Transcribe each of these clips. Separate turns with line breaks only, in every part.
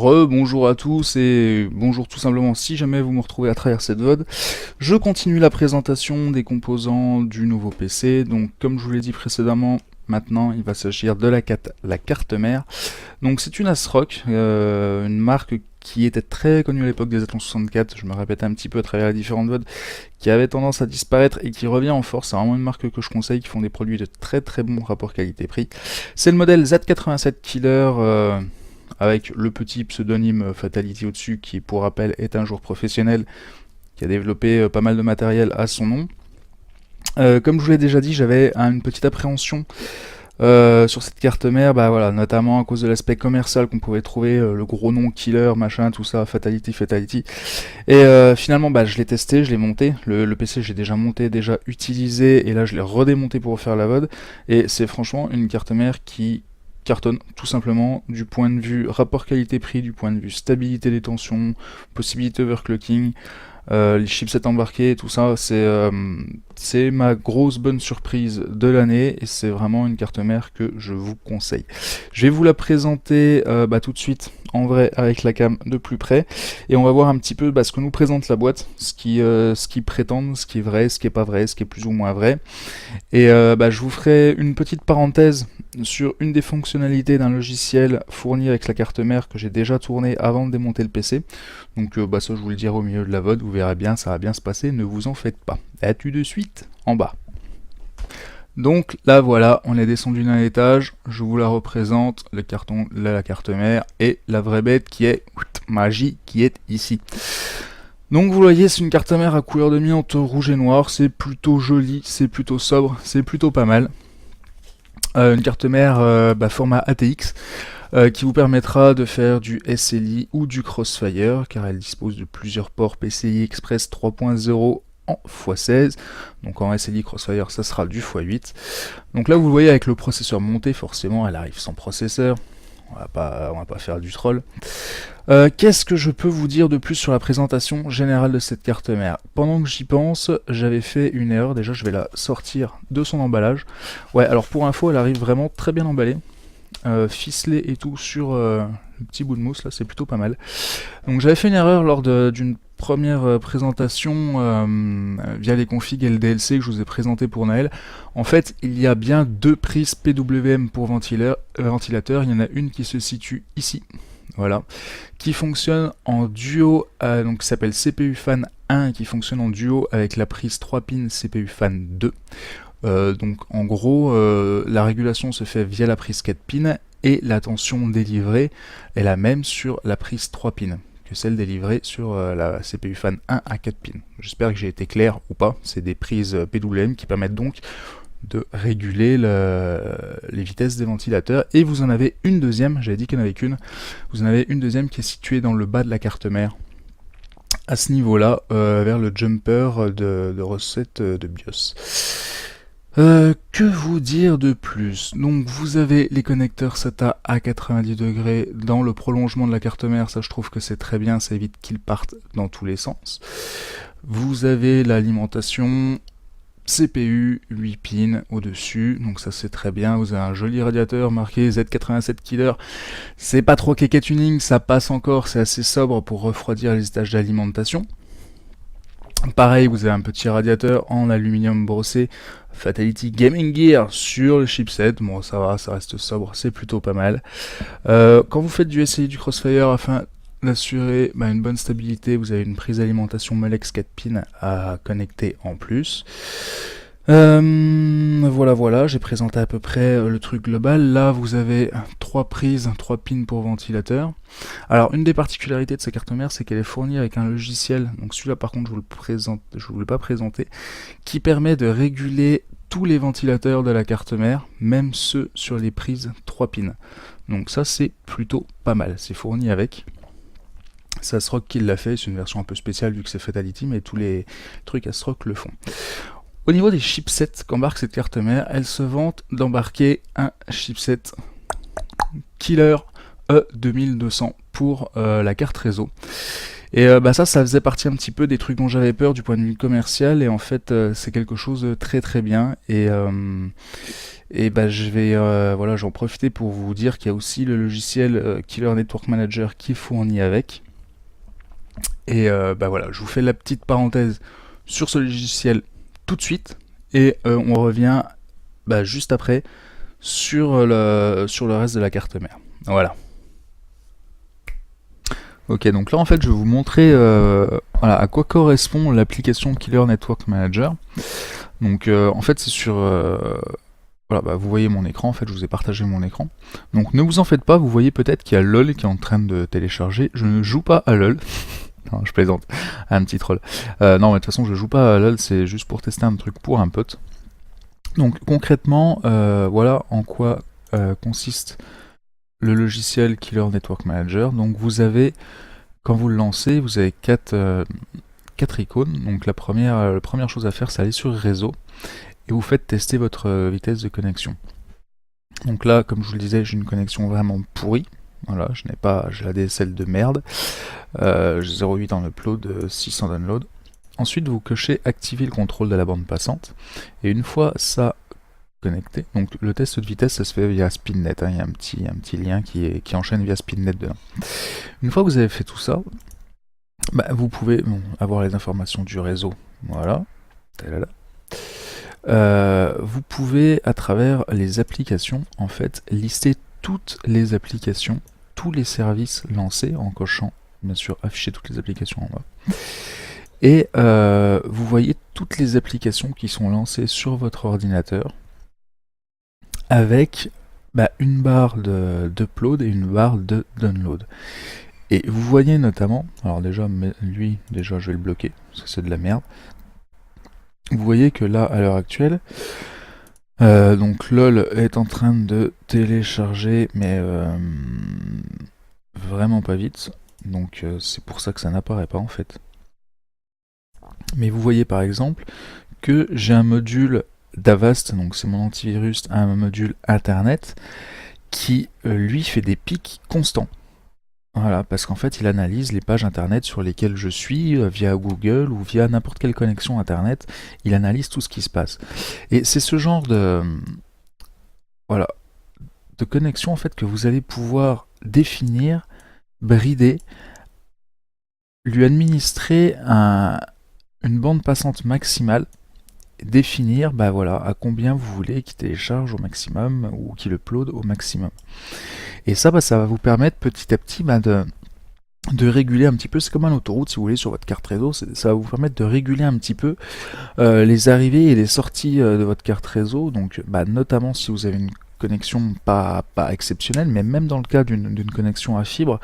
Bonjour à tous et bonjour tout simplement si jamais vous me retrouvez à travers cette VOD. Je continue la présentation des composants du nouveau PC. Donc comme je vous l'ai dit précédemment, maintenant il va s'agir de la carte mère. Donc c'est une ASRock, une marque qui était très connue à l'époque des Athlon 64, je me répète un petit peu à travers les différentes VOD, qui avait tendance à disparaître et qui revient en force. C'est vraiment une marque que je conseille, qui font des produits de très très bon rapport qualité-prix. C'est le modèle Z87 Killer, avec le petit pseudonyme Fatality au-dessus, qui pour rappel est un joueur professionnel qui a développé pas mal de matériel à son nom. Comme je vous l'ai déjà dit, j'avais une petite appréhension sur cette carte mère, voilà, notamment à cause de l'aspect commercial qu'on pouvait trouver, le gros nom Killer, machin, tout ça, Fatality. Et finalement, je l'ai testé, je l'ai monté, le PC j'ai déjà monté, déjà utilisé, et là je l'ai redémonté pour faire la VOD, et c'est franchement une carte mère qui cartonne tout simplement du point de vue rapport qualité-prix, du point de vue stabilité des tensions, possibilité overclocking, les chipsets embarqués, tout ça, c'est ma grosse bonne surprise de l'année et c'est vraiment une carte mère que je vous conseille. Je vais vous la présenter tout de suite en vrai avec la cam de plus près et on va voir un petit peu ce que nous présente la boîte, ce qui prétend, ce qui est vrai, ce qui est pas vrai, ce qui est plus ou moins vrai. Et je vous ferai une petite parenthèse sur une des fonctionnalités d'un logiciel fourni avec la carte mère que j'ai déjà tourné avant de démonter le PC. Donc ça je vous le dirai au milieu de la VOD, vous verrez bien, ça va bien se passer, ne vous en faites pas. À tout de suite en bas. Donc là voilà, on est descendu d'un étage, je vous la représente, le carton, là, la carte mère, et la vraie bête qui est magie, qui est ici. Donc vous voyez, c'est une carte mère à couleur de miante rouge et noir, c'est plutôt joli, c'est plutôt sobre, c'est plutôt pas mal. Une carte mère format ATX, qui vous permettra de faire du SLI ou du Crossfire, car elle dispose de plusieurs ports PCI Express 3.0 en x16, donc en SLI Crossfire ça sera du x8. Donc là vous le voyez avec le processeur monté, forcément elle arrive sans processeur, on va pas faire du troll. Qu'est-ce que je peux vous dire de plus sur la présentation générale de cette carte mère? Pendant que j'y pense, j'avais fait une erreur, déjà je vais la sortir de son emballage. Ouais, alors pour info, elle arrive vraiment très bien emballée, ficelée et tout sur le petit bout de mousse là, c'est plutôt pas mal. Donc j'avais fait une erreur lors d'une première présentation via les configs et le DLC que je vous ai présenté pour Noël. En fait, il y a bien deux prises PWM pour ventilateur, il y en a une qui se situe ici. Voilà, qui fonctionne en duo, donc qui s'appelle CPU Fan 1, qui fonctionne en duo avec la prise 3 pins CPU Fan 2. Donc en gros, la régulation se fait via la prise 4 pins et la tension délivrée est la même sur la prise 3 pins que celle délivrée sur la CPU Fan 1 à 4 pins. J'espère que j'ai été clair ou pas, c'est des prises PWM qui permettent donc de réguler les vitesses des ventilateurs, et vous en avez une deuxième, j'avais dit qu'il n'y en avait qu'une, vous en avez une deuxième qui est située dans le bas de la carte mère, à ce niveau-là, vers le jumper de recette de BIOS. Que vous dire de plus? Donc vous avez les connecteurs SATA à 90 degrés dans le prolongement de la carte mère, ça je trouve que c'est très bien, ça évite qu'ils partent dans tous les sens. Vous avez l'alimentation CPU 8 pins au-dessus, donc ça c'est très bien, vous avez un joli radiateur marqué Z87 Killer, c'est pas trop kéké tuning, ça passe encore, c'est assez sobre pour refroidir les étages d'alimentation. Pareil, vous avez un petit radiateur en aluminium brossé, Fatality Gaming Gear sur le chipset, bon ça va, ça reste sobre, c'est plutôt pas mal. Quand vous faites du SLI, du Crossfire, afin d'assurer une bonne stabilité, vous avez une prise d'alimentation Molex 4 pins à connecter en plus. Voilà, j'ai présenté à peu près le truc global. Là vous avez 3 prises, 3 pins pour ventilateur. Alors une des particularités de sa carte mère, c'est qu'elle est fournie avec un logiciel, donc celui-là par contre je vous l'ai pas présenté, qui permet de réguler tous les ventilateurs de la carte mère, même ceux sur les prises 3 pins. Donc ça c'est plutôt pas mal, c'est fourni avec. C'est ASRock qui l'a fait, c'est une version un peu spéciale vu que c'est Fatality, mais tous les trucs ASRock le font. Au niveau des chipsets qu'embarque cette carte mère, elle se vante d'embarquer un chipset Killer E2200 pour la carte réseau. Et ça faisait partie un petit peu des trucs dont j'avais peur du point de vue commercial, et en fait, c'est quelque chose de très très bien. Et je vais voilà, j'en profiter pour vous dire qu'il y a aussi le logiciel Killer Network Manager qui est fourni avec. Et voilà, je vous fais la petite parenthèse sur ce logiciel tout de suite, et on revient juste après sur le reste de la carte mère. Voilà. Ok, donc là en fait je vais vous montrer voilà, à quoi correspond l'application Killer Network Manager. Donc en fait c'est sur... voilà, vous voyez mon écran, en fait je vous ai partagé mon écran. Donc ne vous en faites pas, vous voyez peut-être qu'il y a LOL qui est en train de télécharger. Je ne joue pas à LOL. Non, je plaisante, un petit troll. Non, mais de toute façon je joue pas à LOL, c'est juste pour tester un truc pour un pote. Donc concrètement, voilà en quoi consiste le logiciel Killer Network Manager. Donc vous avez, quand vous le lancez, vous avez quatre icônes. Donc la première chose à faire, c'est aller sur réseau et vous faites tester votre vitesse de connexion. Donc là, comme je vous le disais, j'ai une connexion vraiment pourrie. Voilà, j'ai la DSL de merde. J'ai 0,8 en upload, 6 en download. Ensuite, vous cochez activer le contrôle de la bande passante. Et une fois ça connecté, donc le test de vitesse, ça se fait via SpeedNet. Il y a un petit lien qui enchaîne via SpeedNet dedans. Une fois que vous avez fait tout ça, vous pouvez avoir les informations du réseau. Voilà. Vous pouvez, à travers les applications, en fait, lister toutes les applications, tous les services lancés en cochant, bien sûr, afficher toutes les applications en bas. Et vous voyez toutes les applications qui sont lancées sur votre ordinateur avec une barre d'upload et une barre de download. Et vous voyez notamment, alors déjà, déjà je vais le bloquer, parce que c'est de la merde. Vous voyez que là, à l'heure actuelle, donc LOL est en train de télécharger, mais vraiment pas vite. Donc c'est pour ça que ça n'apparaît pas en fait. Mais vous voyez par exemple que j'ai un module d'Avast, donc c'est mon antivirus, un module internet, qui lui fait des pics constants. Voilà, parce qu'en fait il analyse les pages internet sur lesquelles je suis, via Google ou via n'importe quelle connexion internet, il analyse tout ce qui se passe. Et c'est ce genre de connexion en fait que vous allez pouvoir définir, brider, lui administrer une bande passante maximale, définir à combien vous voulez qu'il télécharge au maximum ou qu'il upload au maximum. Et ça, ça va vous permettre petit à petit de réguler un petit peu, c'est comme une autoroute si vous voulez sur votre carte réseau, ça va vous permettre de réguler un petit peu les arrivées et les sorties de votre carte réseau, donc notamment si vous avez une connexion pas exceptionnelle, mais même dans le cas d'une connexion à fibre,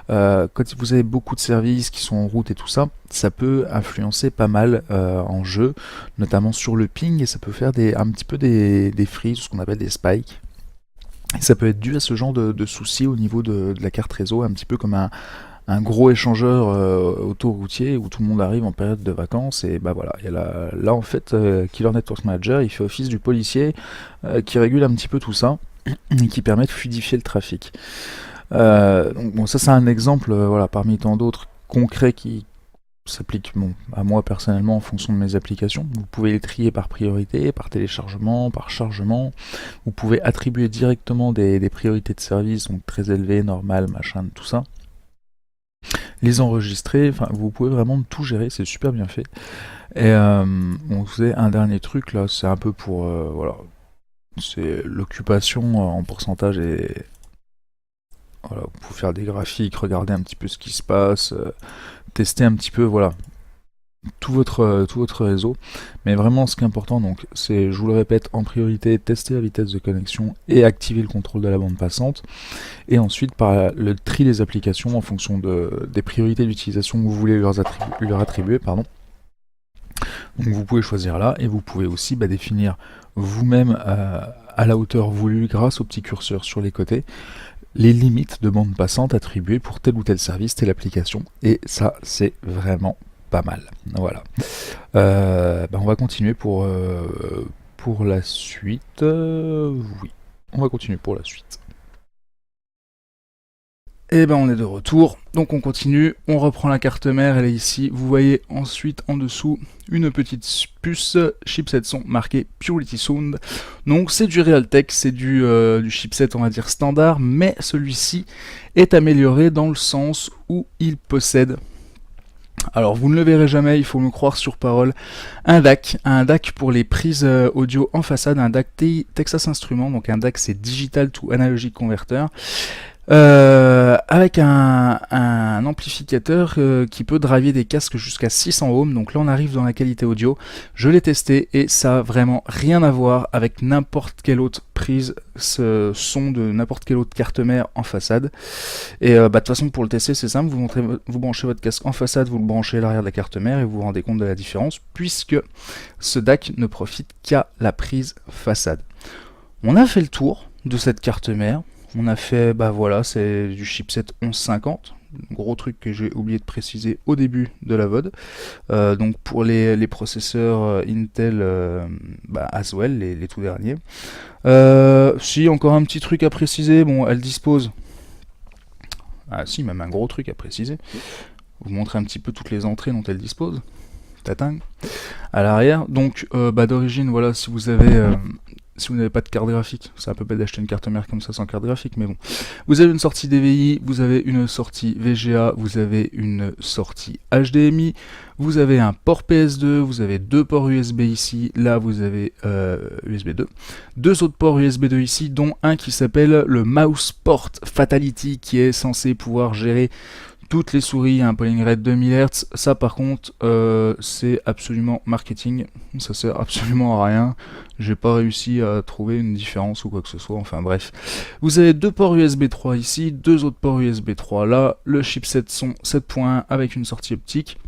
quand vous avez beaucoup de services qui sont en route et tout ça, ça peut influencer pas mal en jeu, notamment sur le ping, et ça peut faire un petit peu des freezes, ce qu'on appelle des spikes. Et ça peut être dû à ce genre de soucis au niveau de la carte réseau, un petit peu comme un gros échangeur autoroutier où tout le monde arrive en période de vacances, et voilà, il y a là en fait Killer Network Manager, il fait office du policier qui régule un petit peu tout ça et qui permet de fluidifier le trafic. Donc ça c'est un exemple parmi tant d'autres concrets qui s'appliquent à moi personnellement en fonction de mes applications. Vous pouvez les trier par priorité, par téléchargement, par chargement. Vous pouvez attribuer directement des priorités de service, donc très élevées, normales, machin, tout ça. Les enregistrer, vous pouvez vraiment tout gérer, c'est super bien fait. Et on faisait un dernier truc là, c'est un peu pour c'est l'occupation en pourcentage, et voilà, vous pouvez faire des graphiques, regarder un petit peu ce qui se passe, tester un petit peu tout votre réseau. Mais vraiment ce qui est important, donc c'est, je vous le répète, en priorité tester la vitesse de connexion et activer le contrôle de la bande passante, et ensuite par le tri des applications en fonction des priorités d'utilisation que vous voulez leur attribuer, pardon. Donc vous pouvez choisir là, et vous pouvez aussi définir vous-même à la hauteur voulue grâce au petit curseur sur les côtés les limites de bande passante attribuées pour tel ou tel service, telle application, et ça c'est vraiment pas mal. Voilà. On va continuer pour la suite. Oui, on va continuer pour la suite. Et ben on est de retour, donc on continue, on reprend la carte mère, elle est ici, vous voyez ensuite en dessous une petite puce, chipset son marqué Purity Sound, donc c'est du Realtek, c'est du chipset on va dire standard, mais celui-ci est amélioré dans le sens où il possède, alors vous ne le verrez jamais, il faut me croire sur parole, un DAC pour les prises audio en façade, un DAC Texas Instruments, donc un DAC c'est Digital to Analogic Converter, avec un amplificateur qui peut driver des casques jusqu'à 600 ohms, donc là on arrive dans la qualité audio, je l'ai testé et ça a vraiment rien à voir avec n'importe quelle autre prise, ce son de n'importe quelle autre carte mère en façade, et de toute façon pour le tester c'est simple, vous branchez votre casque en façade, vous le branchez à l'arrière de la carte mère et vous vous rendez compte de la différence, puisque ce DAC ne profite qu'à la prise façade. On a fait le tour de cette carte mère. On a fait, voilà, c'est du chipset 1150, gros truc que j'ai oublié de préciser au début de la VOD. Donc pour les processeurs Intel Haswell, les tout derniers. Si, encore un petit truc à préciser, bon, elle dispose... Ah si, même un gros truc à préciser. Vous montrer un petit peu toutes les entrées dont elle dispose. Tatang. À l'arrière, donc d'origine, voilà, si vous n'avez pas de carte graphique, c'est un peu bête d'acheter une carte mère comme ça sans carte graphique, mais bon. Vous avez une sortie DVI, vous avez une sortie VGA, vous avez une sortie HDMI, vous avez un port PS2, vous avez deux ports USB ici, là vous avez USB 2. Deux autres ports USB 2 ici, dont un qui s'appelle le Mouse Port Fatality, qui est censé pouvoir gérer toutes les souris à un polling rate 2000 Hz, ça par contre c'est absolument marketing, ça sert absolument à rien, j'ai pas réussi à trouver une différence ou quoi que ce soit, enfin bref. Vous avez deux ports USB 3 ici, deux autres ports USB 3 là, le chipset son 7.1 avec une sortie optique,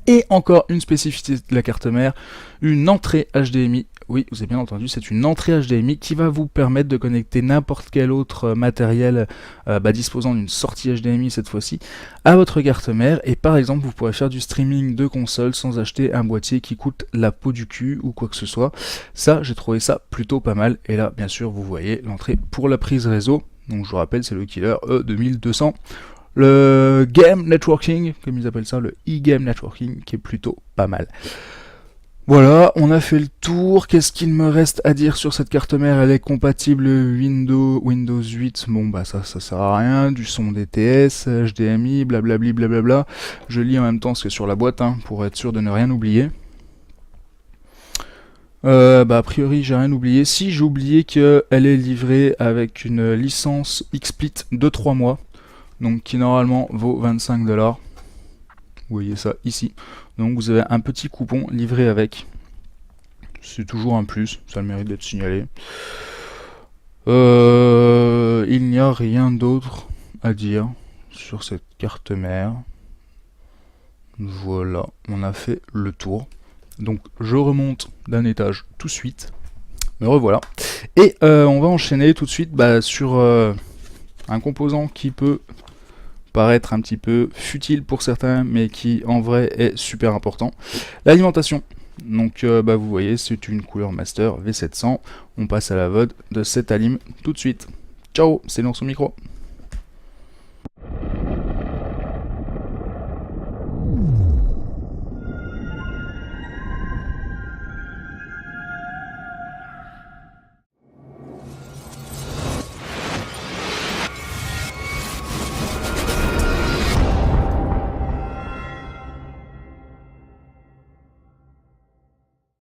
et encore une spécificité de la carte mère, une entrée HDMI. Oui, vous avez bien entendu, c'est une entrée HDMI qui va vous permettre de connecter n'importe quel autre matériel disposant d'une sortie HDMI cette fois-ci à votre carte mère, et par exemple vous pourrez faire du streaming de console sans acheter un boîtier qui coûte la peau du cul ou quoi que ce soit. Ça, j'ai trouvé ça plutôt pas mal, et là bien sûr vous voyez l'entrée pour la prise réseau, donc je vous rappelle c'est le Killer E2200. Le Game Networking, comme ils appellent ça, le e-Game Networking, qui est plutôt pas mal. Voilà, on a fait le tour. Qu'est-ce qu'il me reste à dire sur cette carte mère? Elle est compatible Windows 8. Bon ça sert à rien. Du son DTS, HDMI, blablabli, blablabla. Je lis en même temps ce qu'il y a sur la boîte, pour être sûr de ne rien oublier. A priori j'ai rien oublié. Si, j'ai oublié qu'elle est livrée avec une licence XSplit de 3 mois. Donc qui normalement vaut 25$. Vous voyez ça ici. Donc vous avez un petit coupon livré avec. C'est toujours un plus, ça a le mérite d'être signalé. Il n'y a rien d'autre à dire sur cette carte mère. Voilà, on a fait le tour. Donc je remonte d'un étage tout de suite. Me revoilà. Et on va enchaîner tout de suite sur un composant qui peut paraître un petit peu futile pour certains, mais qui en vrai est super important. L'alimentation. Donc vous voyez, c'est une couleur master V700. On passe à la VOD de cette alim tout de suite. Ciao, c'est dans son micro.